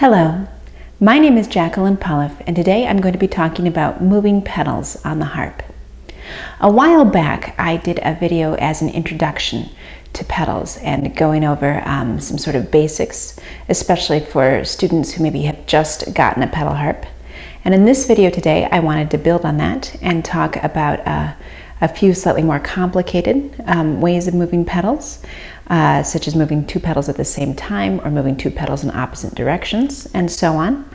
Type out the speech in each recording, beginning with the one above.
Hello, my name is Jacqueline Pollauf, and today I'm going to be talking about moving pedals on the harp. A while back, I did a video as an introduction to pedals and going over some sort of basics, especially for students who maybe have just gotten a pedal harp. And in this video today, I wanted to build on that and talk about a few slightly more complicated ways of moving pedals, such as moving two pedals at the same time or moving two pedals in opposite directions and so on.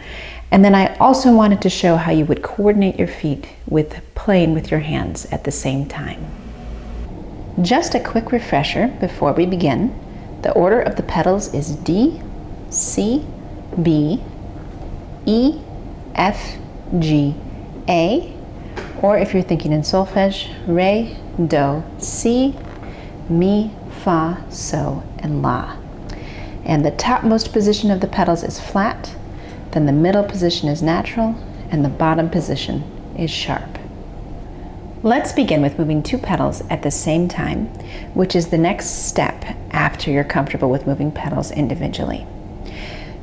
And then I also wanted to show how you would coordinate your feet with playing with your hands at the same time. Just a quick refresher before we begin. The order of the pedals is D, C, B, E, F, G, A, or if you're thinking in solfege, Re, Do, Si, Mi, Fa, So, and La. And the topmost position of the pedals is flat, then the middle position is natural, and the bottom position is sharp. Let's begin with moving two pedals at the same time, which is the next step after you're comfortable with moving pedals individually.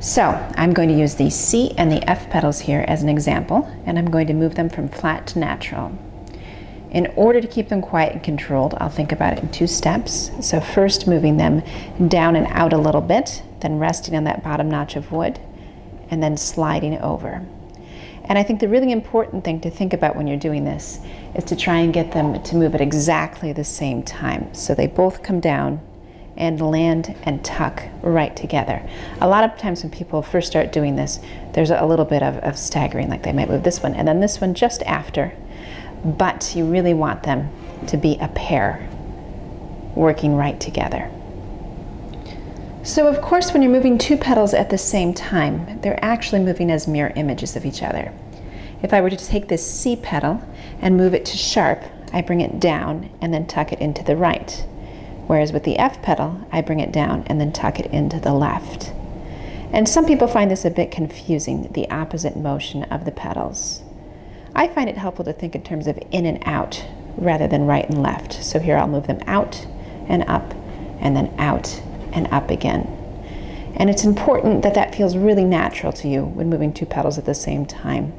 So I'm going to use the C and the F pedals here as an example, and I'm going to move them from flat to natural. In order to keep them quiet and controlled, I'll think about it in two steps. So first moving them down and out a little bit, then resting on that bottom notch of wood, and then sliding over. And I think the really important thing to think about when you're doing this is to try and get them to move at exactly the same time. So they both come down and land and tuck right together. A lot of times when people first start doing this, there's a little bit of staggering, like they might move this one and then this one just after, but you really want them to be a pair working right together. So of course, when you're moving two pedals at the same time, they're actually moving as mirror images of each other. If I were to take this C pedal and move it to sharp, I bring it down and then tuck it into the right. Whereas with the F pedal, I bring it down and then tuck it into the left. And some people find this a bit confusing, the opposite motion of the pedals. I find it helpful to think in terms of in and out rather than right and left. So here I'll move them out and up and then out and up again. And it's important that that feels really natural to you when moving two pedals at the same time.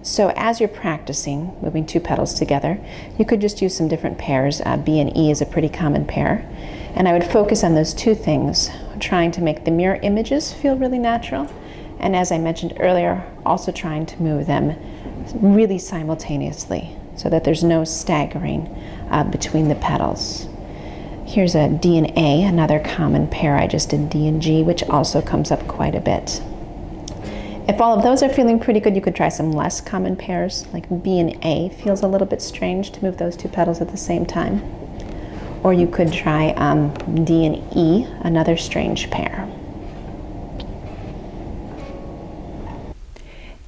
So as you're practicing moving two pedals together, you could just use some different pairs. B and E is a pretty common pair. And I would focus on those two things, trying to make the mirror images feel really natural. And as I mentioned earlier, also trying to move them really simultaneously so that there's no staggering between the pedals. Here's a D and A, another common pair. I just did D and G, which also comes up quite a bit. If all of those are feeling pretty good, you could try some less common pairs, like B and A feels a little bit strange to move those two pedals at the same time. Or you could try D and E, another strange pair.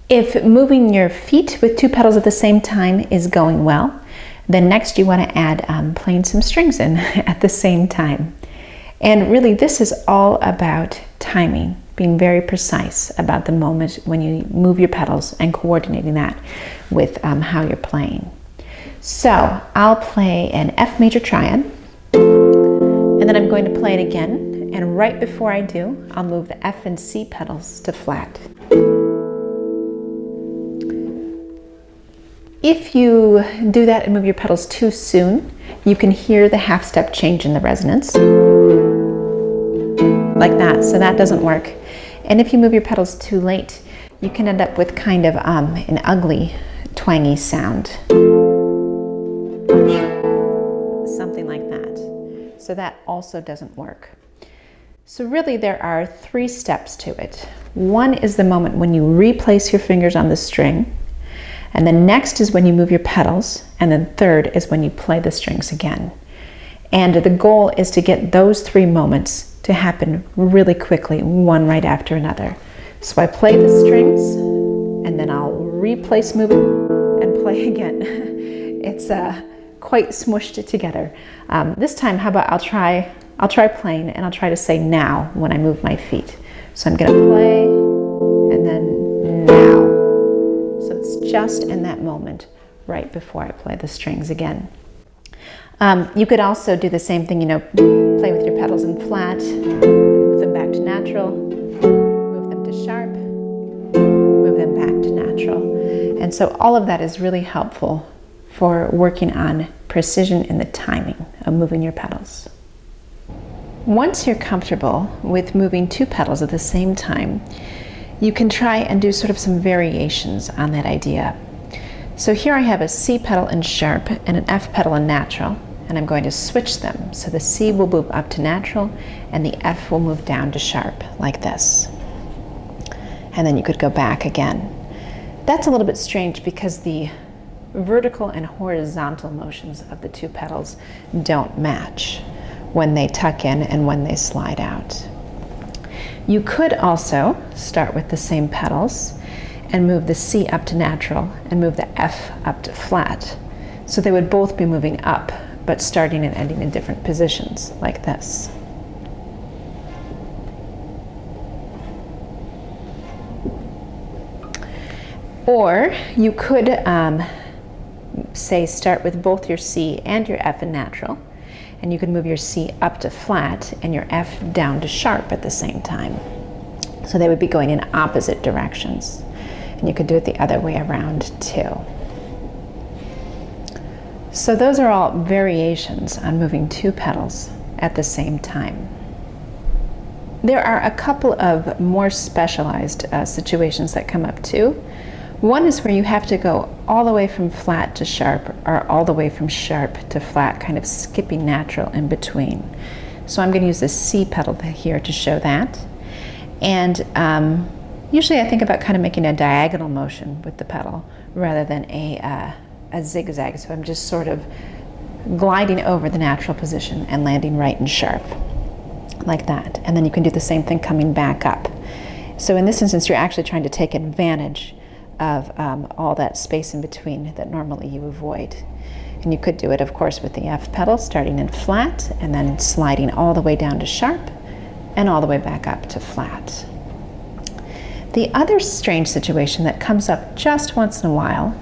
If moving your feet with two pedals at the same time is going well, then next you want to add playing some strings in at the same time. And really this is all about timing, being very precise about the moment when you move your pedals and coordinating that with how you're playing. So I'll play an F major triad, and then I'm going to play it again, and right before I do, I'll move the F and C pedals to flat. If you do that and move your pedals too soon, you can hear the half step change in the resonance, like that, so that doesn't work. And if you move your pedals too late, you can end up with kind of an ugly, twangy sound. Something like that. So that also doesn't work. So really there are three steps to it. One is the moment when you replace your fingers on the string, and then next is when you move your pedals, and then third is when you play the strings again. And the goal is to get those three moments to happen really quickly, one right after another. So I play the strings, and then I'll replace moving and play again. It's quite smushed together. This time, how about I'll try playing, and I'll try to say now when I move my feet. So I'm gonna play, and then now. So it's just in that moment right before I play the strings again. You could also do the same thing, play with your pedals in flat, move them back to natural, move them to And so all of that is really helpful for working on precision in the timing of moving your pedals. Once you're comfortable with moving 2 pedals at the same time, you can try and do sort of some variations on that idea. So here I have a C pedal in sharp and an F pedal in natural, and I'm going to switch them. So the C will move up to natural and the F will move down to sharp, like this. And then you could go back again. That's a little bit strange because the vertical and horizontal motions of the 2 pedals don't match when they tuck in and when they slide out. You could also start with the same pedals and move the C up to natural and move the F up to flat. So they would both be moving up, but starting and ending in different positions, like this. Or you could say start with both your C and your F in natural, and you could move your C up to flat and your F down to sharp at the same time. So they would be going in opposite directions. And you could do it the other way around too. So those are all variations on moving 2 pedals at the same time. There are a couple of more specialized situations that come up too. One is where you have to go all the way from flat to sharp, or all the way from sharp to flat, kind of skipping natural in between. So I'm going to use the C pedal here to show that. And usually I think about kind of making a diagonal motion with the pedal rather than a zigzag. So I'm just sort of gliding over the natural position and landing right in sharp, like that. And then you can do the same thing coming back up. So in this instance, you're actually trying to take advantage of all that space in between that normally you avoid. And you could do it, of course, with the F pedal, starting in flat and then sliding all the way down to sharp and all the way back up to flat. The other strange situation that comes up just once in a while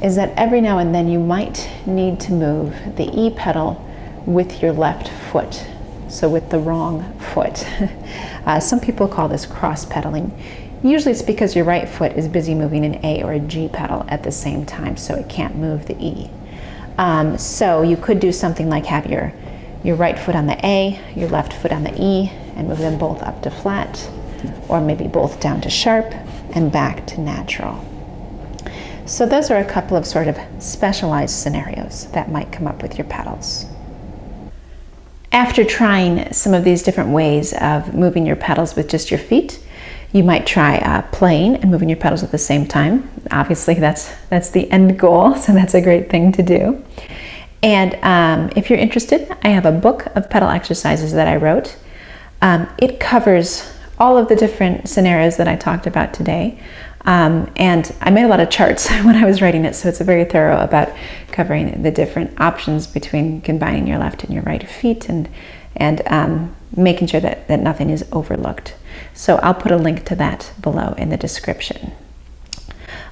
is that every now and then you might need to move the E pedal with your left foot, so with the wrong foot. Some people call this cross pedaling. Usually it's because your right foot is busy moving an A or a G pedal at the same time, so it can't move the E. So you could do something like have your right foot on the A, your left foot on the E, and move them both up to flat, or maybe both down to sharp and back to natural. So those are a couple of sort of specialized scenarios that might come up with your pedals. After trying some of these different ways of moving your pedals with just your feet, you might try playing and moving your pedals at the same time. Obviously that's the end goal, so that's a great thing to do. And if you're interested, I have a book of pedal exercises that I wrote. It covers all of the different scenarios that I talked about today. And I made a lot of charts when I was writing it, so it's very thorough about covering the different options between combining your left and your right feet and making sure that nothing is overlooked. So I'll put a link to that below in the description.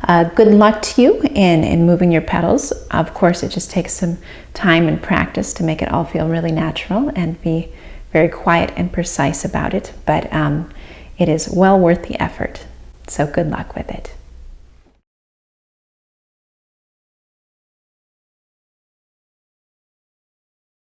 Good luck to you in moving your pedals. Of course, it just takes some time and practice to make it all feel really natural and be very quiet and precise about it, but it is well worth the effort. So good luck with it.